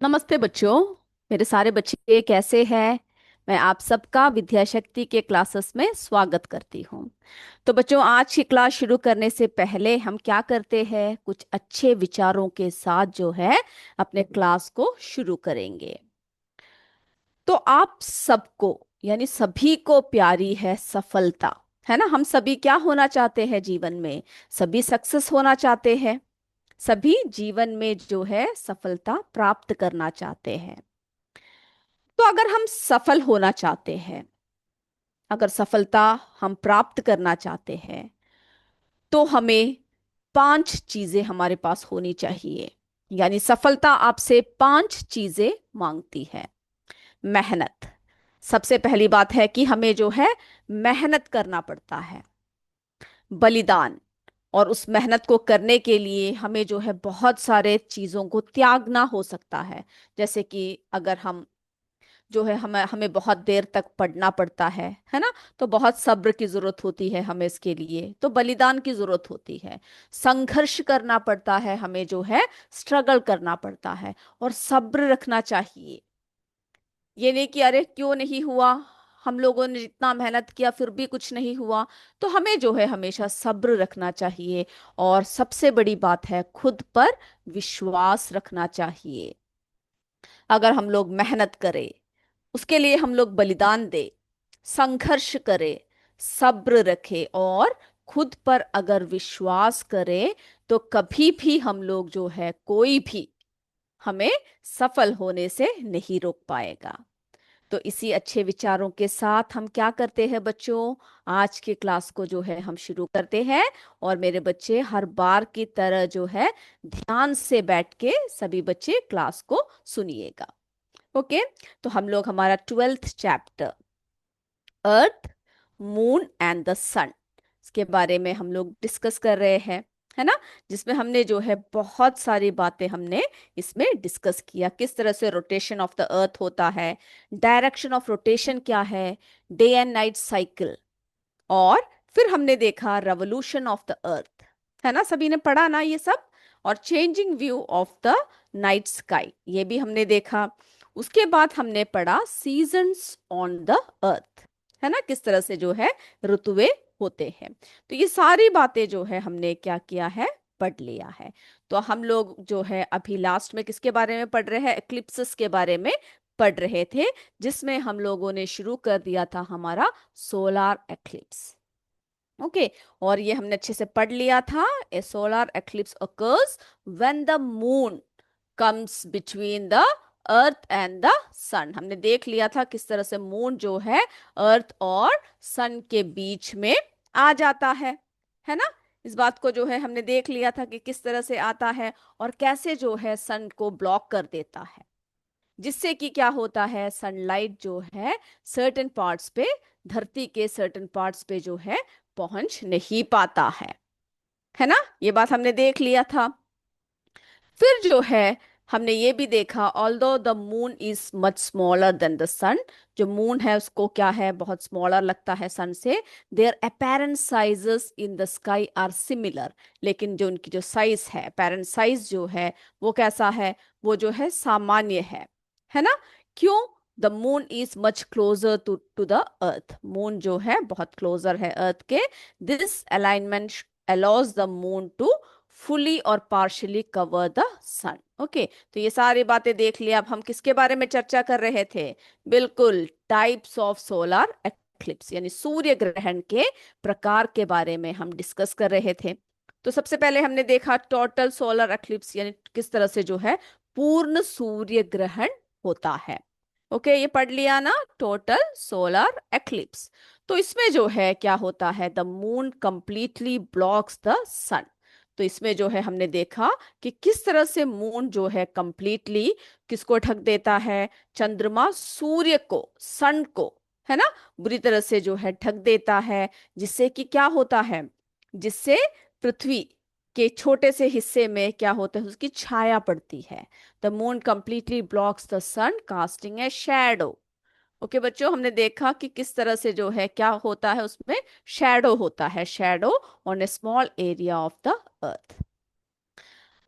नमस्ते बच्चों। मेरे सारे बच्चे कैसे हैं? मैं आप सबका विद्याशक्ति के क्लासेस में स्वागत करती हूँ। तो बच्चों, आज की क्लास शुरू करने से पहले हम क्या करते हैं, कुछ अच्छे विचारों के साथ जो है अपने क्लास को शुरू करेंगे। तो आप सबको, यानी सभी को प्यारी है सफलता, है ना। हम सभी क्या होना चाहते हैं जीवन में? सभी सक्सेस होना चाहते हैं। सभी जीवन में जो है सफलता प्राप्त करना चाहते हैं। तो अगर हम सफल होना चाहते हैं, अगर सफलता हम प्राप्त करना चाहते हैं, तो हमें 5 चीजें हमारे पास होनी चाहिए। यानी सफलता आपसे 5 चीजें मांगती है। मेहनत, सबसे पहली बात है कि हमें जो है मेहनत करना पड़ता है। बलिदान, और उस मेहनत को करने के लिए हमें जो है बहुत सारे चीजों को त्यागना हो सकता है। जैसे कि अगर हम जो है हमें हमें बहुत देर तक पढ़ना पड़ता है ना। तो बहुत सब्र की जरूरत होती है हमें, इसके लिए तो बलिदान की जरूरत होती है। संघर्ष करना पड़ता है हमें, जो है स्ट्रगल करना पड़ता है, और सब्र रखना चाहिए। ये नहीं कि अरे क्यों नहीं हुआ, हम लोगों ने जितना मेहनत किया फिर भी कुछ नहीं हुआ। तो हमें जो है हमेशा सब्र रखना चाहिए। और सबसे बड़ी बात है, खुद पर विश्वास रखना चाहिए। अगर हम लोग मेहनत करें, उसके लिए हम लोग बलिदान दे, संघर्ष करे, सब्र रखे, और खुद पर अगर विश्वास करे, तो कभी भी हम लोग जो है, कोई भी हमें सफल होने से नहीं रोक पाएगा। तो इसी अच्छे विचारों के साथ हम क्या करते हैं बच्चों, आज के क्लास को जो है हम शुरू करते हैं। और मेरे बच्चे हर बार की तरह जो है ध्यान से बैठ के सभी बच्चे क्लास को सुनिएगा। ओके। तो हम लोग हमारा 12th chapter, earth, moon and the sun, इसके बारे में हम लोग डिस्कस कर रहे हैं, है ना। जिसमें हमने जो है बहुत सारी बातें हमने इसमें डिस्कस किया। किस तरह से रोटेशन ऑफ द अर्थ होता है, डायरेक्शन ऑफ रोटेशन क्या है, डे एंड नाइट साइकिल, और फिर हमने देखा रेवोल्यूशन ऑफ द अर्थ, है ना। सभी ने पढ़ा ना ये सब। और changing view of the night sky, ये भी हमने देखा। उसके बाद हमने पढ़ा सीजन्स ऑन द अर्थ, है ना, किस तरह से जो है ऋतुएं होते हैं। तो ये सारी बातें जो है हमने क्या किया है, पढ़ लिया है। तो हम लोग जो है अभी लास्ट में किसके बारे में पढ़ रहे हैं, एक्लिप्सिस के बारे में पढ़ रहे थे, जिसमें हम लोगों ने शुरू कर दिया था हमारा सोलार एक्लिप्स। ओके। और ये हमने अच्छे से पढ़ लिया था। A solar eclipse occurs when the moon comes between the earth and the sun. हमने देख लिया था किस तरह से मून जो है अर्थ और सन के बीच में आ जाता है ना। इस बात को जो है हमने देख लिया था कि किस तरह से आता है, और कैसे जो है सन को ब्लॉक कर देता है, जिससे कि क्या होता है, सनलाइट जो है सर्टेन पार्ट्स पे, धरती के सर्टेन पार्ट्स पे जो है पहुंच नहीं पाता है ना। ये बात हमने देख लिया था। फिर जो है हमने ये भी देखा, although the moon is much smaller than the sun, जो मून है उसको क्या है, बहुत स्मॉलर लगता है सन से। Their apparent sizes in the sky are similar, लेकिन जो उनकी जो साइज है, अपेरेंट साइज जो है वो कैसा है, वो जो है सामान्य है ना। क्यों? The moon is much closer to to the earth, moon जो है बहुत क्लोजर है अर्थ के। This alignment allows the moon to fully और partially cover the sun। Okay. तो ये सारी बातें देख लिया। अब हम किसके बारे में चर्चा कर रहे थे? बिल्कुल, टाइप्स ऑफ सोलर एक्लिप्स, यानी सूर्य ग्रहण के प्रकार के बारे में हम डिस्कस कर रहे थे। तो सबसे पहले हमने देखा टोटल सोलर एक्लिप्स, यानी किस तरह से जो है पूर्ण सूर्य ग्रहण होता है। ओके, ये पढ़ लिया ना, टोटल सोलर एक्लिप्स। तो इसमें जो है क्या होता है, the moon completely blocks the sun. तो इसमें जो है हमने देखा कि किस तरह से मून जो है कंप्लीटली किसको ढक देता है, चंद्रमा सूर्य को, सन को, है ना, बुरी तरह से जो है ढक देता है। जिससे कि क्या होता है, जिससे पृथ्वी के छोटे से हिस्से में क्या होता है, उसकी छाया पड़ती है। The moon completely blocks the sun casting a shadow. Okay बच्चों, हमने देखा कि किस तरह से जो है क्या होता है, उसमें शैडो होता है, shadow on A small area of the earth.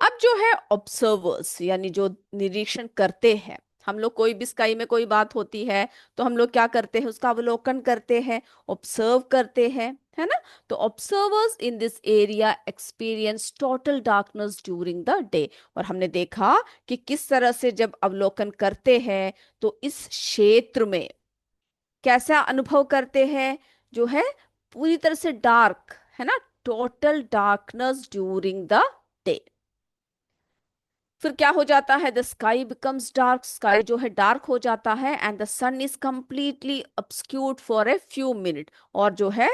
अब जो है ऑब्जर्वर्स यानी जो निरीक्षण करते हैं, हम लोग कोई भी स्काई में कोई बात होती है तो हम लोग क्या करते हैं, उसका अवलोकन करते हैं, ऑब्जर्व करते हैं, है ना। तो observers in this area experience total darkness during the day. और हमने देखा कि किस तरह से जब अवलोकन करते हैं तो इस क्षेत्र में कैसा अनुभव करते हैं, जो है पूरी तरह से डार्क, है ना, total darkness during the day. फिर क्या हो जाता है, the sky becomes dark, sky जो है डार्क हो जाता है, and the sun is completely obscured for a few minute. और जो है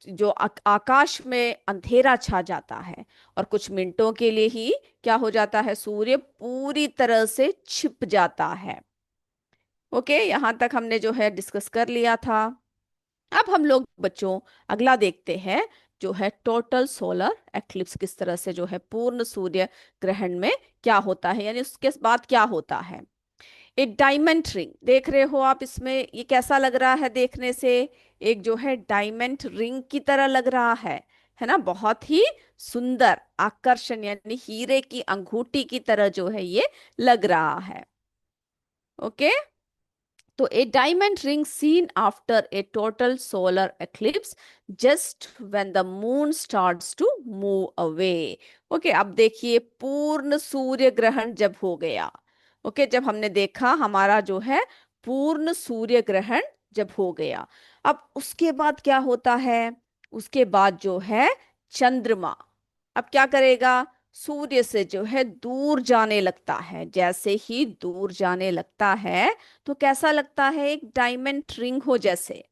जो आकाश में अंधेरा छा जाता है और कुछ मिनटों के लिए ही क्या हो जाता है, सूर्य पूरी तरह से छिप जाता है। ओके, यहां तक हमने जो है डिस्कस कर लिया था। अब हम लोग बच्चों अगला देखते हैं, जो है टोटल सोलर एक्लिप्स, किस तरह से जो है पूर्ण सूर्य ग्रहण में क्या होता है, यानी उसके बाद क्या होता है। एक डायमंड रिंग देख रहे हो आप इसमें, ये कैसा लग रहा है देखने से, एक जो है डायमंड रिंग की तरह लग रहा है ना, बहुत ही सुंदर आकर्षण, यानी हीरे की अंगूठी की तरह जो है ये लग रहा है। ओके, तो a diamond ring seen after a total solar eclipse just when the moon starts to move away। Okay, अब देखिए पूर्ण सूर्य ग्रहण जब हो गया। ओके, जब हमने देखा हमारा जो है पूर्ण सूर्य ग्रहण जब हो गया, अब उसके बाद क्या होता है, उसके बाद जो है चंद्रमा अब क्या करेगा, सूर्य से जो है दूर जाने लगता है। जैसे ही दूर जाने लगता है तो कैसा लगता है, एक डायमंड रिंग हो जैसे।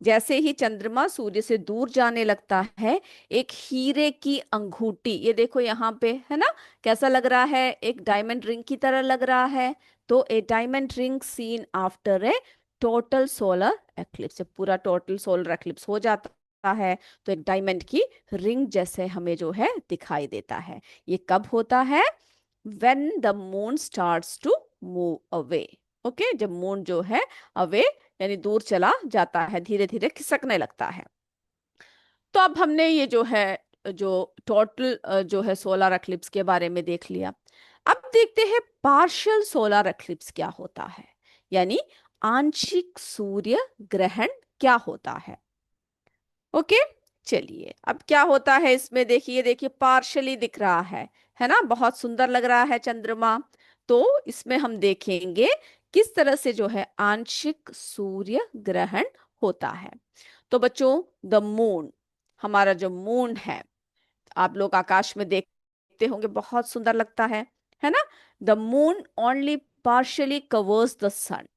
जैसे ही चंद्रमा सूर्य से दूर जाने लगता है, एक हीरे की अंगूठी, ये देखो यहाँ पे है ना, कैसा लग रहा है, एक डायमंड रिंग की तरह लग रहा है। तो ए diamond ring scene after a total solar eclipse, जब पूरा टोटल सोलर एक्लिप्स हो जाता है तो एक डायमंड की रिंग जैसे हमें जो है दिखाई देता है। ये कब होता है, when the moon starts to move away। Okay, जब मून जो है अवे यानी दूर चला जाता है, धीरे धीरे खिसकने लगता है। तो अब हमने ये जो है जो टोटल जो है सोलर एक्लिप्स के बारे में देख लिया। अब देखते हैं पार्शियल सोलर एक्लिप्स क्या होता है, यानी आंशिक सूर्य ग्रहण क्या होता है। ओके, चलिए अब क्या होता है इसमें, देखिए देखिए पार्शली दिख रहा है ना, बहुत सुंदर लग रहा है चंद्रमा। तो इसमें हम देखेंगे किस तरह से जो है आंशिक सूर्य ग्रहण होता है। तो बच्चों, द मून, हमारा जो मून है, आप लोग आकाश में देखते होंगे, बहुत सुंदर लगता है ना। The moon only partially covers the sun.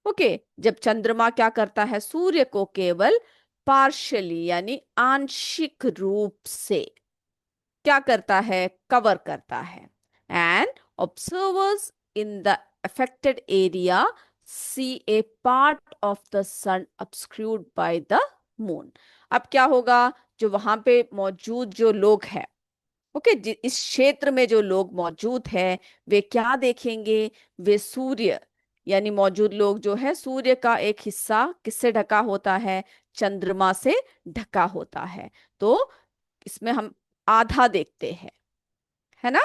Okay, जब चंद्रमा क्या करता है, सूर्य को केवल पार्शली यानी आंशिक रूप से क्या करता है, कवर करता है। And observers in the affected area see a part of the sun obscured by the moon. अब क्या होगा, जो वहां पे मौजूद जो लोग हैं, ओके, इस क्षेत्र में जो लोग मौजूद हैं, वे क्या देखेंगे, वे सूर्य यानी मौजूद लोग जो है सूर्य का एक हिस्सा किससे ढका होता है, चंद्रमा से ढका होता है। तो इसमें हम आधा देखते हैं, है ना।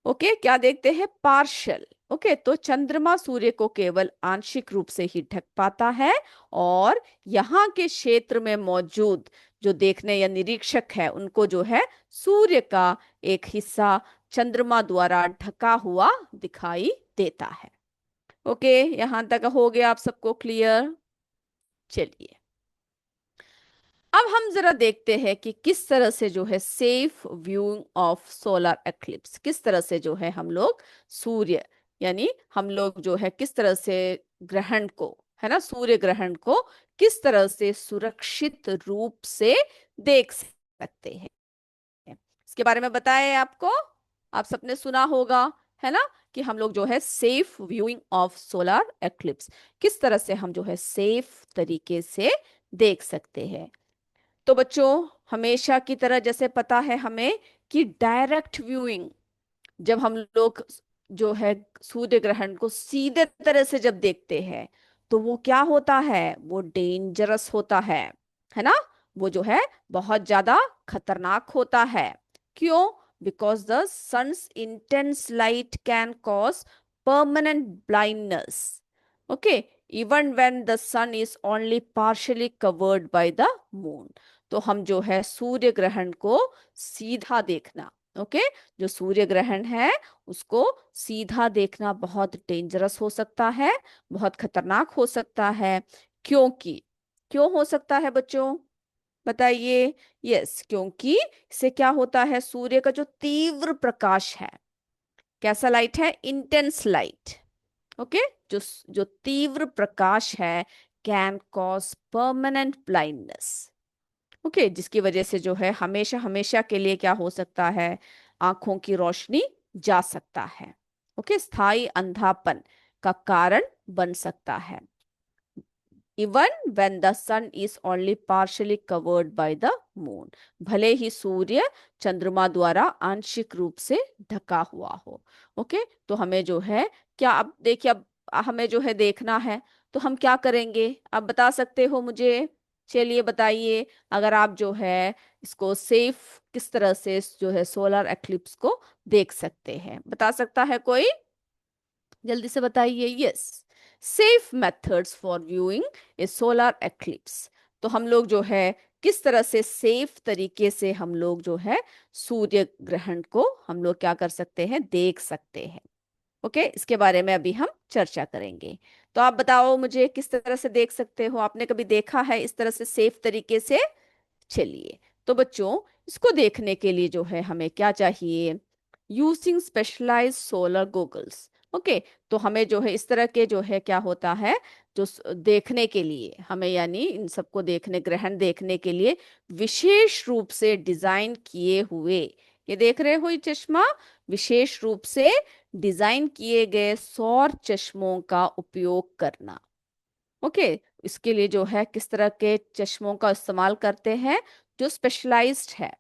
ओके, क्या देखते हैं, पार्शियल। ओके, तो चंद्रमा सूर्य को केवल आंशिक रूप से ही ढक पाता है, और यहाँ के क्षेत्र में मौजूद जो देखने या निरीक्षक है उनको जो है सूर्य का एक हिस्सा चंद्रमा द्वारा ढका हुआ दिखाई देता है। ओके, यहाँ तक हो गया आप सबको क्लियर। चलिए अब हम जरा देखते हैं कि किस तरह से जो है safe viewing of solar eclipse, किस तरह से जो है हम लोग सूर्य यानी हम लोग जो है किस तरह से ग्रहण को, है ना, सूर्य ग्रहण को किस तरह से सुरक्षित रूप से देख सकते हैं। इसके बारे में बताए आपको, आप सबने सुना होगा, है ना, कि हम लोग जो है safe viewing of solar eclipse किस तरह से हम जो है सेफ तरीके से देख सकते हैं। तो बच्चों, हमेशा की तरह जैसे पता है हमें कि डायरेक्ट व्यूइंग, जब हम लोग जो है सूर्य ग्रहण को सीधे तरह से जब देखते हैं तो वो क्या होता है, वो डेंजरस होता है ना, वो जो है बहुत ज्यादा खतरनाक होता है। क्यों, because the sun's intense light can cause permanent blindness. Okay, even when the sun is only partially covered by the moon. तो हम जो है सूर्य ग्रहण को सीधा देखना, ओके, जो सूर्य ग्रहण है उसको सीधा देखना बहुत डेंजरस हो सकता है, बहुत खतरनाक हो सकता है। क्योंकि, क्यों हो सकता है बच्चों, बताइए। यस, क्योंकि इससे क्या होता है, सूर्य का जो तीव्र प्रकाश है, कैसा लाइट है, इंटेंस लाइट, ओके, जो जो तीव्र प्रकाश है, can cause permanent blindness. Okay, जिसकी वजह से जो है हमेशा हमेशा के लिए क्या हो सकता है, आंखों की रोशनी जा सकता है। ओके, स्थायी अंधापन का कारण बन सकता है। Even when the sun is only partially covered by the moon, भले ही सूर्य चंद्रमा द्वारा आंशिक रूप से ढका हुआ हो। ओके, तो हमें जो है क्या, अब देखिए, अब हमें जो है देखना है, तो हम क्या करेंगे, आप बता सकते हो मुझे, चलिए बताइए। अगर आप जो है इसको सेफ किस तरह से जो है सोलर एक्लिप्स को देख सकते हैं, बता सकता है कोई, जल्दी से बताइए। Yes, safe methods for viewing A solar eclipse. तो हम लोग जो है किस तरह से सेफ तरीके से हम लोग जो है सूर्य ग्रहण को हम लोग क्या कर सकते हैं, देख सकते हैं। ओके, इसके बारे में अभी हम चर्चा करेंगे। तो आप बताओ मुझे किस तरह से देख सकते हो, आपने कभी देखा है इस तरह से सेफ तरीके से। चलिए, तो बच्चों इसको देखने के लिए जो है हमें क्या चाहिए, using specialised solar goggles. Okay, तो हमें जो है इस तरह के जो है क्या होता है, जो देखने के लिए हमें, यानी इन सबको देखने, ग्रहण देखने के लिए विशेष रूप से डिजाइन किए हुए, ये देख रहे हो ये चश्मा, विशेष रूप से डिजाइन किए गए सौर चश्मों का उपयोग करना। ओके, इसके लिए जो है किस तरह के चश्मों का इस्तेमाल करते हैं, जो स्पेशलाइज्ड है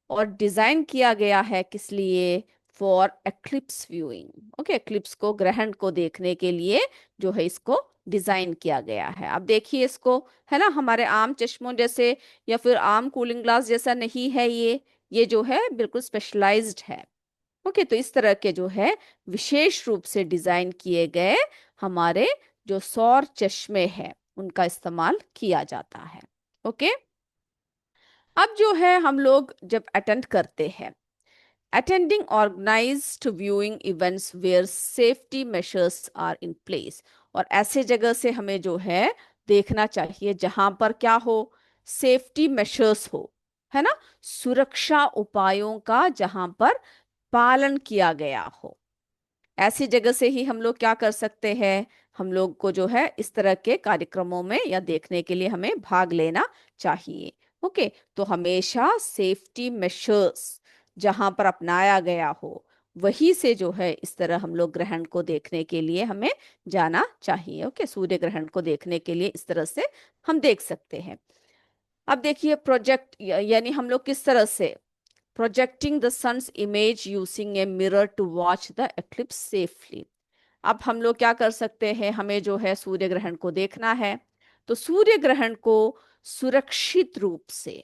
और डिजाइन किया गया है किस लिए, for eclipse viewing. Okay, eclipse को, ग्रहण को देखने के लिए जो है इसको डिजाइन किया गया है। अब देखिए इसको, है ना, हमारे आम चश्मों जैसे या फिर आम कूलिंग ग्लास जैसा नहीं है ये जो है बिल्कुल स्पेशलाइज्ड है। ओके, तो इस तरह के जो है विशेष रूप से डिजाइन किए गए हमारे जो सौर चश्मे हैं उनका इस्तेमाल किया जाता है। ओके, अब जो है हम लोग जब अटेंड करते हैं, attending organised viewing events where safety measures are in place, और ऐसे जगह से हमें जो है देखना चाहिए जहां पर क्या हो, सेफ्टी मेजर्स हो, है ना, सुरक्षा उपायों का जहां पर पालन किया गया हो। ऐसी जगह से ही हम लोग क्या कर सकते हैं, हम लोग को जो है इस तरह के कार्यक्रमों में या देखने के लिए हमें भाग लेना चाहिए। ओके, तो हमेशा सेफ्टी मेजर्स जहां पर अपनाया गया हो वहीं से जो है इस तरह हम लोग ग्रहण को देखने के लिए हमें जाना चाहिए। ओके, सूर्य ग्रहण को देखने के लिए इस तरह से हम देख सकते हैं। अब देखिए प्रोजेक्ट, यानी हम लोग किस तरह से projecting the sun's image using a mirror to watch the eclipse safely। अब हम लोग क्या कर सकते हैं, हमें जो है सूर्य ग्रहण को देखना है, तो सूर्य ग्रहण को सुरक्षित रूप से,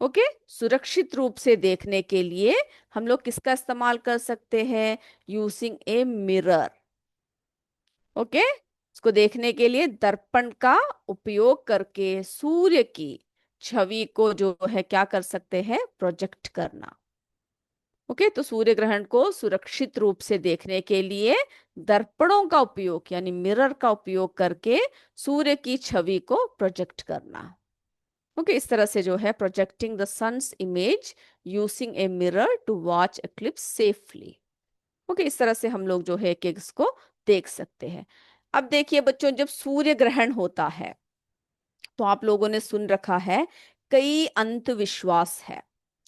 ओके, सुरक्षित रूप से देखने के लिए हम लोग किसका इस्तेमाल कर सकते हैं, यूजिंग ए मिरर। ओके, इसको देखने के लिए दर्पण का उपयोग करके सूर्य की छवि को जो है क्या कर सकते हैं, प्रोजेक्ट करना। ओके, तो सूर्य ग्रहण को सुरक्षित रूप से देखने के लिए दर्पणों का उपयोग यानी मिरर का उपयोग करके सूर्य की छवि को प्रोजेक्ट करना। ओके, इस तरह से जो है projecting the sun's image using a mirror to watch eclipse safely. Okay, इस तरह से हम लोग जो है कि इसको देख सकते हैं। अब देखिए बच्चों, जब सूर्य ग्रहण होता है तो आप लोगों ने सुन रखा है कई अंधविश्वास है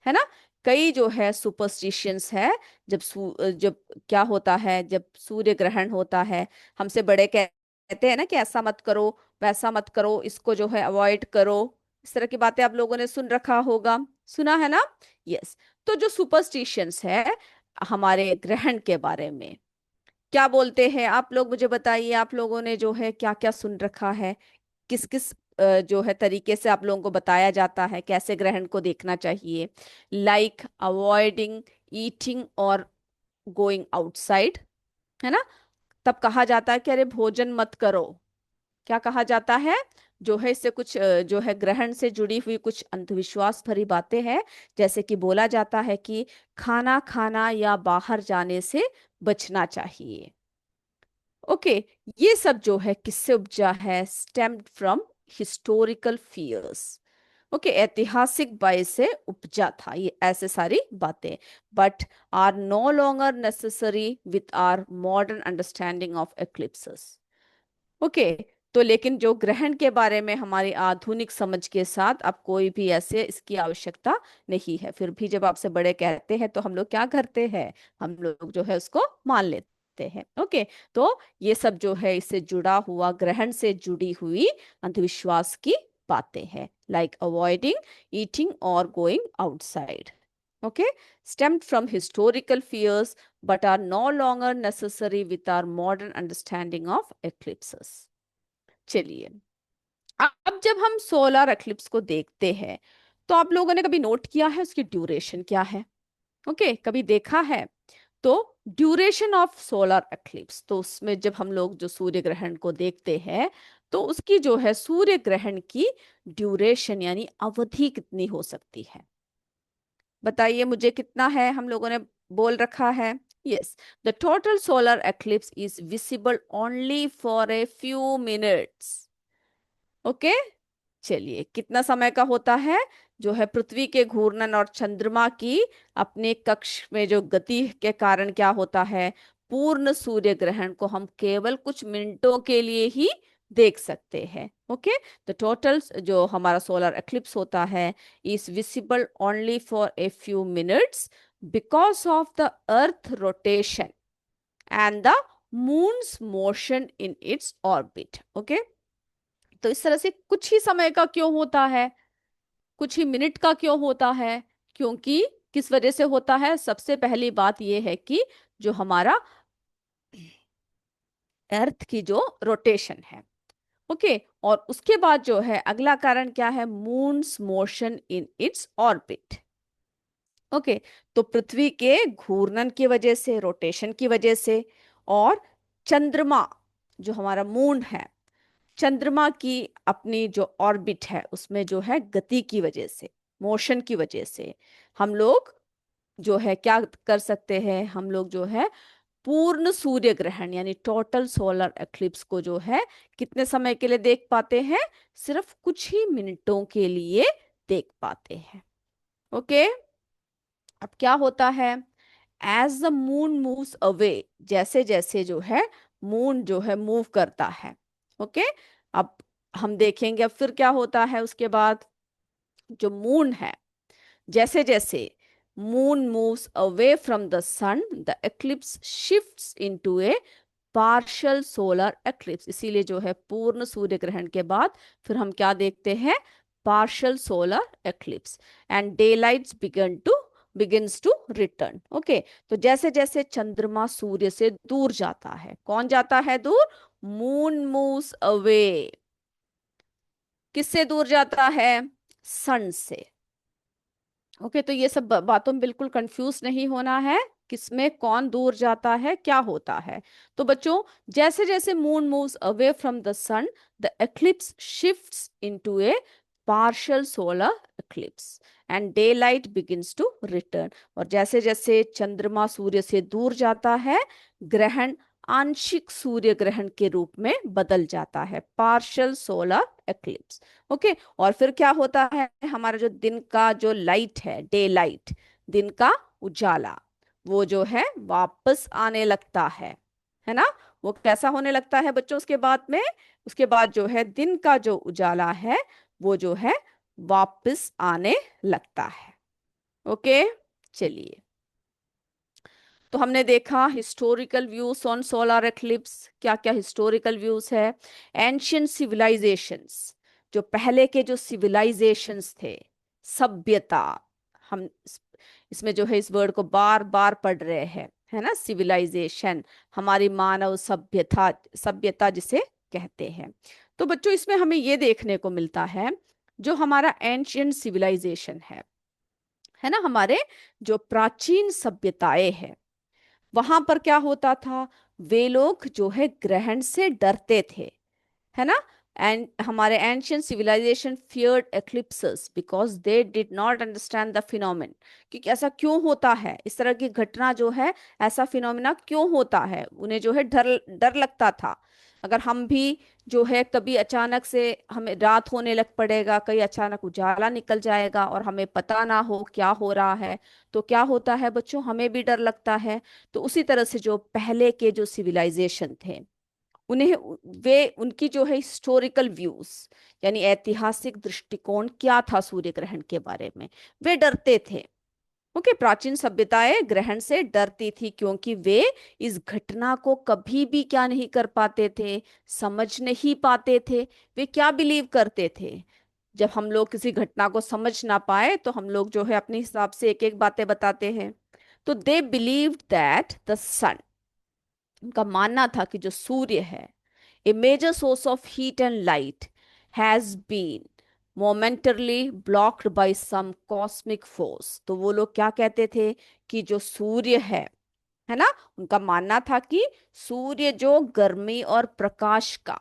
ना, कई जो है सुपरस्टिशंस है। जब क्या होता है, जब सूर्य ग्रहण होता है, हमसे बड़े कहते हैं ना कि ऐसा मत करो, वैसा मत करो, इसको जो है अवॉइड करो, इस तरह की बातें आप लोगों ने सुन रखा होगा, सुना है ना। यस, तो जो सुपरस्टिशंस है हमारे ग्रहण के बारे में क्या बोलते हैं, आप लोग मुझे बताइए, आप लोगों ने जो है क्या क्या सुन रखा है, किस किस जो है तरीके से आप लोगों को बताया जाता है कैसे ग्रहण को देखना चाहिए, लाइक अवॉइडिंग ईटिंग और गोइंग आउटसाइड, है ना। तब कहा जाता है कि अरे भोजन मत करो। क्या कहा जाता है, जो है इससे कुछ जो है ग्रहण से जुड़ी हुई कुछ अंधविश्वास भरी बातें हैं। जैसे कि बोला जाता है कि खाना खाना या बाहर जाने से बचना चाहिए। ओके, ये सब जो है किससे उपजा है, stemmed from historical fears. Okay, ऐतिहासिक भय से उपजा था ये ऐसे सारी बातें, but are no longer necessary with our modern understanding of eclipses. Okay, तो लेकिन जो ग्रहण के बारे में हमारी आधुनिक समझ के साथ अब कोई भी ऐसे इसकी आवश्यकता नहीं है। फिर भी जब आपसे बड़े कहते हैं तो हम लोग क्या करते हैं, हम लोग जो है उसको मान लेते हैं। ओके, तो ये सब जो है इससे जुड़ा हुआ, ग्रहण से जुड़ी हुई अंधविश्वास की बातें हैं, लाइक अवॉइडिंग ईटिंग और going outside. Okay, stemmed from historical fears but are no longer necessary with our modern understanding of eclipses। चलिए, अब जब हम सोलर एक्लिप्स को देखते हैं तो आप लोगों ने कभी नोट किया है उसकी ड्यूरेशन क्या है? ओके, कभी देखा है? तो ड्यूरेशन ऑफ सोलर एक्लिप्स, तो उसमें जब हम लोग जो सूर्य ग्रहण को देखते हैं तो उसकी जो है सूर्य ग्रहण की ड्यूरेशन यानी अवधि कितनी हो सकती है? बताइए मुझे कितना है, हम लोगों ने बोल रखा है। Yes, the total solar eclipse is visible only for a few minutes. Okay, चलिए, कितना समय का होता है? जो है पृथ्वी के घूर्णन और चंद्रमा की अपने कक्ष में जो गति के कारण क्या होता है, पूर्ण सूर्य ग्रहण को हम केवल कुछ मिनटों के लिए ही देख सकते हैं। ओके, द टोटल जो हमारा सोलर एक्लिप्स होता है is visible only for a few minutes because of the earth rotation and the moons motion in its orbit. Okay, तो इस तरह से कुछ ही समय का क्यों होता है, कुछ ही मिनट का क्यों होता है? क्योंकि किस वजह से होता है? सबसे पहली बात यह है कि जो हमारा अर्थ की जो रोटेशन है। ओके, और उसके बाद जो है अगला कारण क्या है, moons motion in its orbit. Okay, तो पृथ्वी के घूर्णन की वजह से, रोटेशन की वजह से, और चंद्रमा जो हमारा मून है, चंद्रमा की अपनी जो ऑर्बिट है उसमें जो है गति की वजह से, मोशन की वजह से हम लोग जो है क्या कर सकते हैं, हम लोग जो है पूर्ण सूर्य ग्रहण यानी टोटल सोलर एक्लिप्स को जो है कितने समय के लिए देख पाते हैं? सिर्फ कुछ ही मिनटों के लिए देख पाते हैं। ओके, अब क्या होता है, as the moon moves away, जैसे जैसे जो है मून जो है मूव करता है। ओके, अब हम देखेंगे अब फिर क्या होता है उसके बाद, जो मून है, जैसे जैसे moon moves away from the sun the eclipse shifts into a partial solar eclipse. इसीलिए जो है पूर्ण सूर्य ग्रहण के बाद फिर हम क्या देखते हैं, partial solar eclipse, and daylights begins to return. Okay, तो जैसे जैसे चंद्रमा सूर्य से दूर जाता है, कौन जाता है दूर? Moon moves away. किससे दूर जाता है? सन से। ओके, तो ये सब बातों में बिल्कुल कंफ्यूज नहीं होना है, किसमें कौन दूर जाता है, क्या होता है। तो बच्चों, जैसे जैसे moon moves away from the sun the eclipse shifts into a partial solar eclipse and daylight begins to return. और जैसे जैसे चंद्रमा सूर्य से दूर जाता है, ग्रहण आंशिक सूर्य ग्रहण के रूप में बदल जाता है, पार्शियल सोलर एक्लिप्स। ओके, और फिर क्या होता है, हमारा जो दिन का जो लाइट है, डे लाइट, दिन का उजाला, वो जो है वापस आने लगता है ना। वो कैसा होने लगता है बच्चों उसके बाद में? उसके बाद जो है दिन का जो उजाला है वो जो है वापस आने लगता है। ओके, चलिए, तो हमने देखा historical views on solar eclipse. क्या क्या हिस्टोरिकल व्यूज है? एंशियंट सिविलाइजेशंस, जो पहले के जो सिविलाइजेशंस थे, सभ्यता, हम इसमें जो है इस वर्ड को बार बार पढ़ रहे हैं, है ना, सिविलाइजेशन, हमारी मानव सभ्यता, सभ्यता जिसे कहते हैं। तो बच्चों इसमें हमें ये देखने को मिलता है, जो हमारा एंशियंट सिविलाइजेशन है ना, हमारे जो प्राचीन सभ्यताएं हैं, वहां पर क्या होता था, वे लोग जो है ग्रहण से डरते थे, है ना। एंड हमारे ancient civilisation feared eclipses because they did not understand the phenomenon, कि ऐसा क्यों होता है, इस तरह की घटना जो है, ऐसा फिनोमेना क्यों होता है, उन्हें जो है डर डर लगता था। अगर हम भी जो है कभी अचानक से हमें रात होने लग पड़ेगा, कहीं अचानक उजाला निकल जाएगा और हमें पता ना हो क्या हो रहा है, तो क्या होता है बच्चों, हमें भी डर लगता है। तो उसी तरह से जो पहले के जो सिविलाइजेशन थे, उन्हें वे उनकी जो है हिस्टोरिकल व्यूज, यानी ऐतिहासिक दृष्टिकोण क्या था सूर्य ग्रहण के बारे में, वे डरते थे। ओके, प्राचीन सभ्यताएं ग्रहण से डरती थी क्योंकि वे इस घटना को कभी भी क्या नहीं कर पाते थे, समझ नहीं पाते थे। वे क्या बिलीव करते थे, जब हम लोग किसी घटना को समझ ना पाए तो हम लोग जो है अपने हिसाब से एक एक बातें बताते हैं। तो they believe that the sun, उनका मानना था कि जो सूर्य है, a major source of heat and light, has been momentarily blocked by some cosmic force। तो वो लोग क्या कहते थे कि जो सूर्य है ना, उनका मानना था कि सूर्य जो गर्मी और प्रकाश का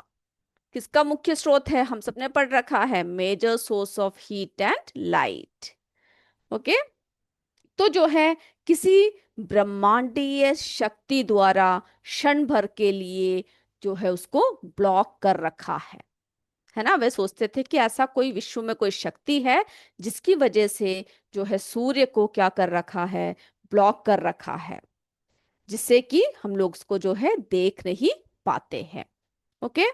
किसका मुख्य स्रोत है, हम सबने पढ़ रखा है, major source of heat and light. Okay, तो जो है किसी ब्रह्मांडीय शक्ति द्वारा क्षण भर के लिए जो है उसको ब्लॉक कर रखा है ना। वे सोचते थे कि ऐसा कोई विश्व में कोई शक्ति है जिसकी वजह से जो है सूर्य को क्या कर रखा है, ब्लॉक कर रखा है, जिससे कि हम लोग उसको जो है देख नहीं पाते हैं। ओके,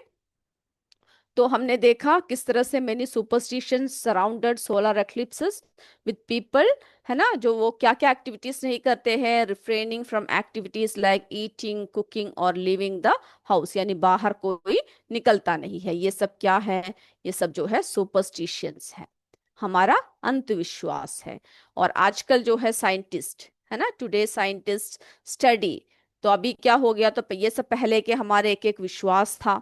तो हमने देखा किस तरह से many superstitions surrounded solar eclipses with people, है ना, जो वो क्या क्या एक्टिविटीज नहीं करते हैं, refraining from activities like eating, cooking और लिविंग द हाउस, यानी बाहर कोई निकलता नहीं है। ये सब क्या है, ये सब जो है सुपरस्टिशंस है, हमारा अंधविश्वास है। और आजकल जो है साइंटिस्ट, है ना, टुडे साइंटिस्ट स्टडी, तो अभी क्या हो गया, तो ये सब पहले के हमारे एक एक विश्वास था,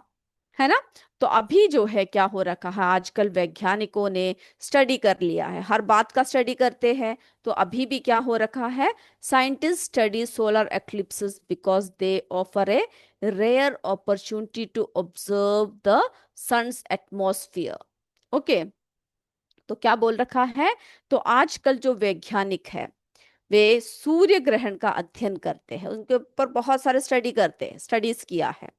है ना। तो अभी जो है क्या हो रखा है, आजकल वैज्ञानिकों ने स्टडी कर लिया है, हर बात का स्टडी करते हैं। तो अभी भी क्या हो रखा है, scientist study solar eclipses because they offer a rare opportunity to observe the sun's atmosphere. Okay, तो क्या बोल रखा है, तो आजकल जो वैज्ञानिक है वे सूर्य ग्रहण का अध्ययन करते हैं, उनके ऊपर बहुत सारे स्टडी करते हैं, स्टडीज किया है,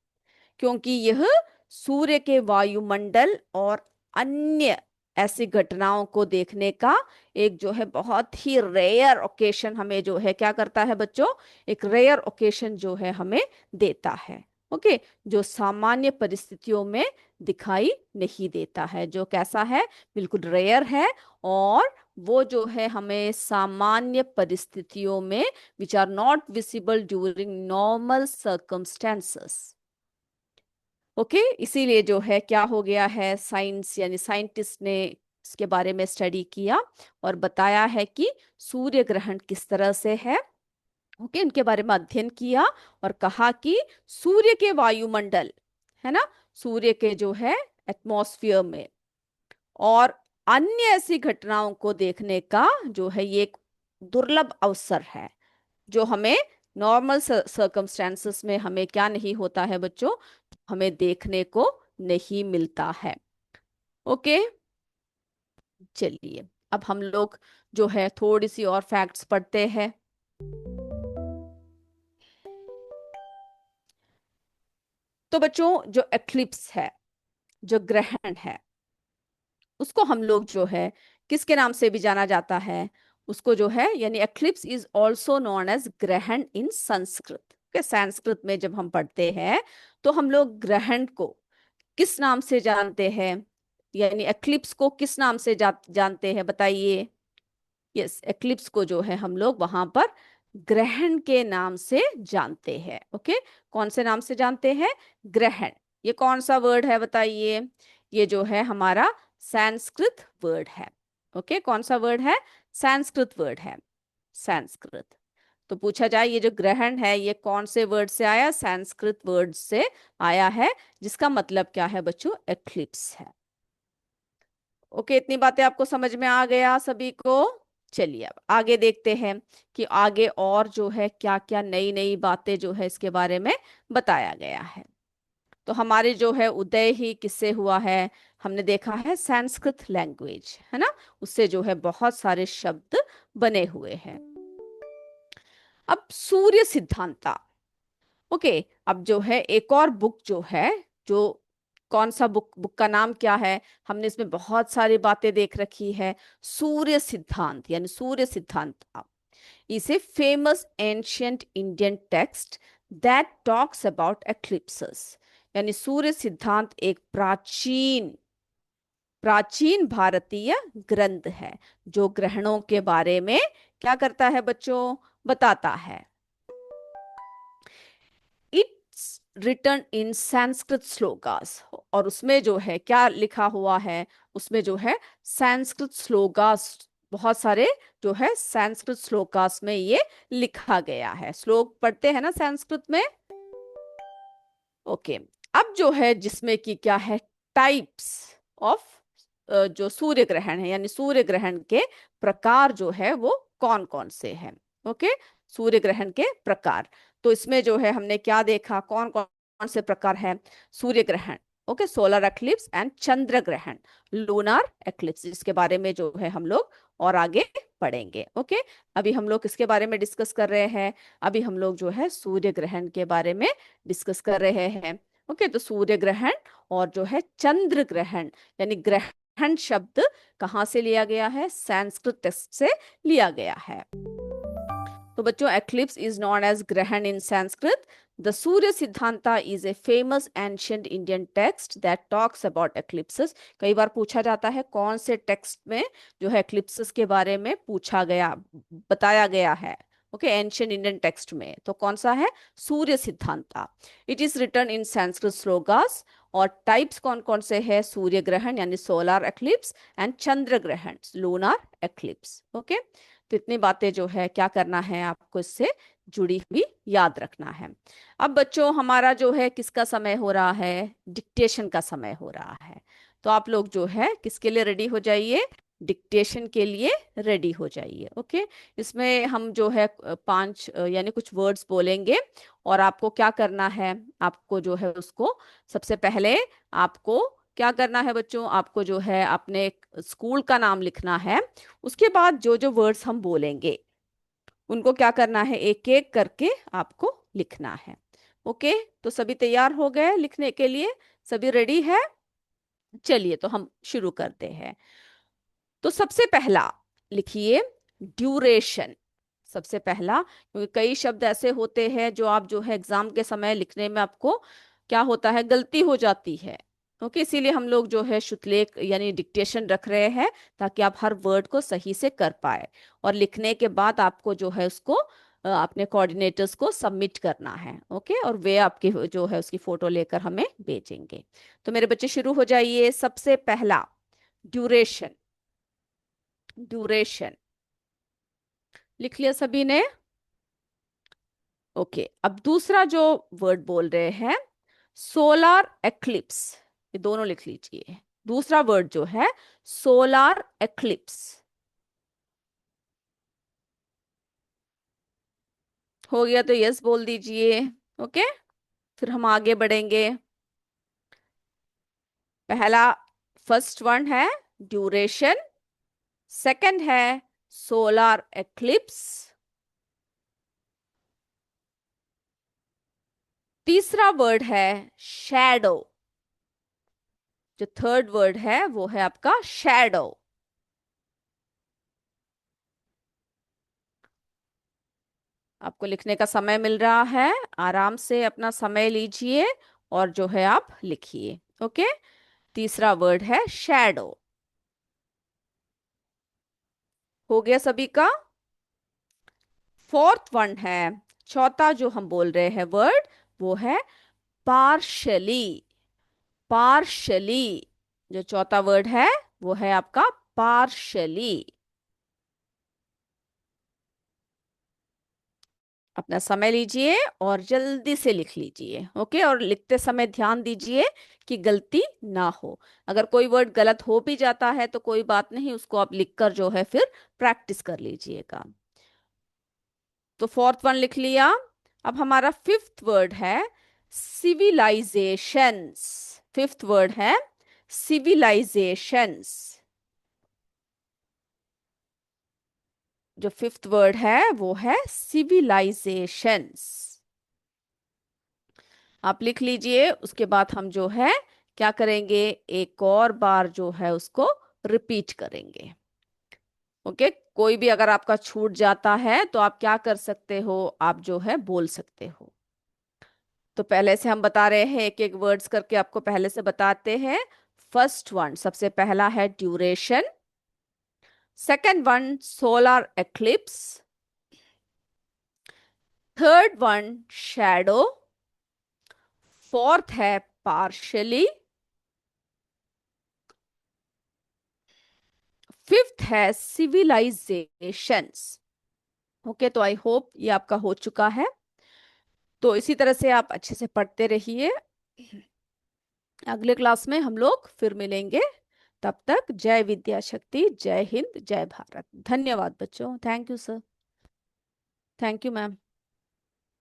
क्योंकि यह सूर्य के वायुमंडल और अन्य ऐसी घटनाओं को देखने का एक जो है बहुत ही रेयर ओकेशन हमें जो है क्या करता है बच्चों, एक रेयर ओकेशन जो है हमें देता है। ओके, जो सामान्य परिस्थितियों में दिखाई नहीं देता है, जो कैसा है, बिल्कुल रेयर है। और वो जो है हमें सामान्य परिस्थितियों में which are not visible during normal circumstances. Okay, इसीलिए जो है क्या हो गया है, साइंस यानी साइंटिस्ट ने इसके बारे में स्टडी किया और बताया है कि सूर्य ग्रहण किस तरह से है। ओके, इनके बारे में अध्ययन किया और कहा कि सूर्य के वायुमंडल, है ना, सूर्य के जो है एटमॉस्फेयर में और अन्य ऐसी घटनाओं को देखने का जो है ये एक दुर्लभ अवसर है, जो हमें नॉर्मल सर्कमस्टेंसेस में हमें क्या नहीं होता है बच्चों, हमें देखने को नहीं मिलता है। ओके, चलिए अब हम लोग जो है थोड़ी सी और फैक्ट्स पढ़ते हैं। तो बच्चों जो एक्लिप्स है, जो ग्रहण है, उसको हम लोग जो है किसके नाम से भी जाना जाता है, उसको जो है यानी eclipse is also known as grahan in Sanskrit. के संस्कृत में जब हम पढ़ते हैं तो हम लोग ग्रहण को किस नाम से जानते हैं, यानी एक्लिप्स को किस नाम से जानते हैं बताइए। यस, एक्लिप्स को जो है हम लोग वहां पर ग्रहण के नाम से जानते हैं। ओके, कौन से नाम से जानते हैं, ग्रहण। ये कौन सा वर्ड है बताइए, ये जो है हमारा संस्कृत वर्ड है। ओके, कौन सा वर्ड है, संस्कृत वर्ड है, संस्कृत। तो पूछा जाए ये जो ग्रहण है ये कौन से वर्ड से आया, संस्कृत वर्ड से आया है, जिसका मतलब क्या है बच्चों, एक्लिप्स है। ओके, इतनी बातें आपको समझ में आ गया सभी को। चलिए अब आगे देखते हैं कि आगे और जो है क्या क्या नई नई बातें जो है इसके बारे में बताया गया है। तो हमारे जो है उदय ही किससे हुआ है, हमने देखा है संस्कृत लैंग्वेज है ना, उससे जो है बहुत सारे शब्द बने हुए हैं। अब सूर्य सिद्धांता। ओके, अब जो है एक और बुक जो है, जो कौन सा बुक, बुक का नाम क्या है, हमने इसमें बहुत सारी बातें देख रखी है। सूर्य सिद्धांत यानी सूर्य सिद्धांत is a famous ancient Indian text that talks about eclipses. यानी सूर्य सिद्धांत एक प्राचीन प्राचीन भारतीय ग्रंथ है जो ग्रहणों के बारे में क्या करता है बच्चों, बताता है। It's written in Sanskrit shlokas, और उसमें जो है क्या लिखा हुआ है, उसमें जो है संस्कृत श्लोकास, बहुत सारे जो है संस्कृत श्लोकास में ये लिखा गया है। श्लोक पढ़ते हैं ना संस्कृत में। ओके, अब जो है जिसमें कि क्या है, टाइप्स ऑफ जो सूर्य ग्रहण है, यानी सूर्य ग्रहण के प्रकार जो है वो कौन कौन से हैं। ओके, सूर्य ग्रहण के प्रकार। तो इसमें जो है हमने क्या देखा, कौन कौन से प्रकार हैं, सूर्य ग्रहण, ओके, सोलर एक्लिप्स एंड चंद्र ग्रहण, लूनार एक्लिप्स, इसके बारे में जो है हम लोग और आगे पढ़ेंगे। ओके, अभी हम लोग किसके बारे में डिस्कस कर रहे हैं, अभी हम लोग जो है सूर्य ग्रहण के बारे में डिस्कस कर रहे हैं। ओके, तो सूर्य ग्रहण और जो है चंद्र ग्रहण, यानी ग्रहण शब्द कहाँ से लिया गया है, संस्कृत टेक्स्ट से लिया गया है। तो बच्चों, eclipse is known as grahan in Sanskrit. The Surya Siddhanta is a famous ancient Indian text that talks about eclipses. कई बार पूछा जाता है कौन से टेक्स्ट में जो है एक्लिप्सेस के बारे में पूछा गया, बताया गया है। ओके, एंशियंट इंडियन टेक्स्ट में तो कौन सा है, Surya Siddhanta. It is written in Sanskrit shlokas. और टाइप्स कौन कौन से है, सूर्य ग्रहण यानी सोलर एक्लिप्स एंड चंद्र ग्रहण लूनार एक्लिप्स। ओके, तो इतनी बातें जो है क्या करना है आपको, इससे जुड़ी हुई याद रखना है। अब बच्चों हमारा जो है किसका समय हो रहा है, डिक्टेशन का समय हो रहा है। तो आप लोग जो है किसके लिए रेडी हो जाइए, डिक्टेशन के लिए रेडी हो जाइए। ओके, इसमें हम जो है पांच यानी कुछ वर्ड्स बोलेंगे, और आपको क्या करना है, आपको जो है उसको सबसे पहले आपको क्या करना है बच्चों, आपको जो है अपने स्कूल का नाम लिखना है। उसके बाद जो जो वर्ड्स हम बोलेंगे उनको क्या करना है, एक एक करके आपको लिखना है। ओके, तो सभी तैयार हो गए लिखने के लिए, सभी रेडी है। चलिए तो हम शुरू करते हैं। तो सबसे पहला लिखिए ड्यूरेशन। सबसे पहला, क्योंकि कई शब्द ऐसे होते हैं जो आप जो है एग्जाम के समय लिखने में आपको क्या होता है, गलती हो जाती है। ओके, इसीलिए हम लोग जो है शुद्धलेख यानी डिक्टेशन रख रहे हैं, ताकि आप हर वर्ड को सही से कर पाए। और लिखने के बाद आपको जो है उसको अपने कोऑर्डिनेटर्स को सबमिट करना है। ओके, और वे आपके जो है उसकी फोटो लेकर हमें भेजेंगे। तो मेरे बच्चे शुरू हो जाइए। सबसे पहला ड्यूरेशन, ड्यूरेशन लिख लिया सभी ने। ओके, अब दूसरा जो वर्ड बोल रहे हैं सोलार एक्लिप्स, ये दोनों लिख लीजिए। दूसरा वर्ड जो है सोलार एक्लिप्स, हो गया तो यस बोल दीजिए। ओके, फिर हम आगे बढ़ेंगे। पहला, फर्स्ट वन है ड्यूरेशन, सेकंड है सोलार एक्लिप्स, तीसरा वर्ड है शैडो, जो थर्ड वर्ड है वो है आपका शैडो। आपको लिखने का समय मिल रहा है, आराम से अपना समय लीजिए और जो है आप लिखिए। ओके, तीसरा वर्ड है शैडो, हो गया सभी का। फोर्थ वन है, चौथा जो हम बोल रहे हैं वर्ड वो है पार्शली, पार्शली, जो चौथा वर्ड है वो है आपका पार्शली। अपना समय लीजिए और जल्दी से लिख लीजिए। ओके, और लिखते समय ध्यान दीजिए कि गलती ना हो। अगर कोई वर्ड गलत हो भी जाता है तो कोई बात नहीं, उसको आप लिखकर जो है फिर प्रैक्टिस कर लीजिएगा। तो फोर्थ वन लिख लिया। अब हमारा फिफ्थ वर्ड है सिविलाइजेशंस। फिफ्थ वर्ड है सिविलाइजेशंस। जो फिफ्थ वर्ड है वो है सिविलाइजेशंस। आप लिख लीजिए, उसके बाद हम जो है क्या करेंगे, एक और बार जो है उसको रिपीट करेंगे। ओके, कोई भी अगर आपका छूट जाता है तो आप क्या कर सकते हो, आप जो है बोल सकते हो। तो पहले से हम बता रहे हैं, एक एक वर्ड्स करके आपको पहले से बताते हैं। फर्स्ट वन, सबसे पहला है duration. Second one solar eclipse. Third one shadow. Fourth है पार्शली। फिफ्थ है सिविलाइजेशंस। ओके, तो आई होप ये आपका हो चुका है। तो इसी तरह से आप अच्छे से पढ़ते रहिए। अगले क्लास में हम लोग फिर मिलेंगे। तब तक जय विद्या शक्ति, जय हिंद, जय भारत। धन्यवाद बच्चों। Thank you sir. Thank you ma'am.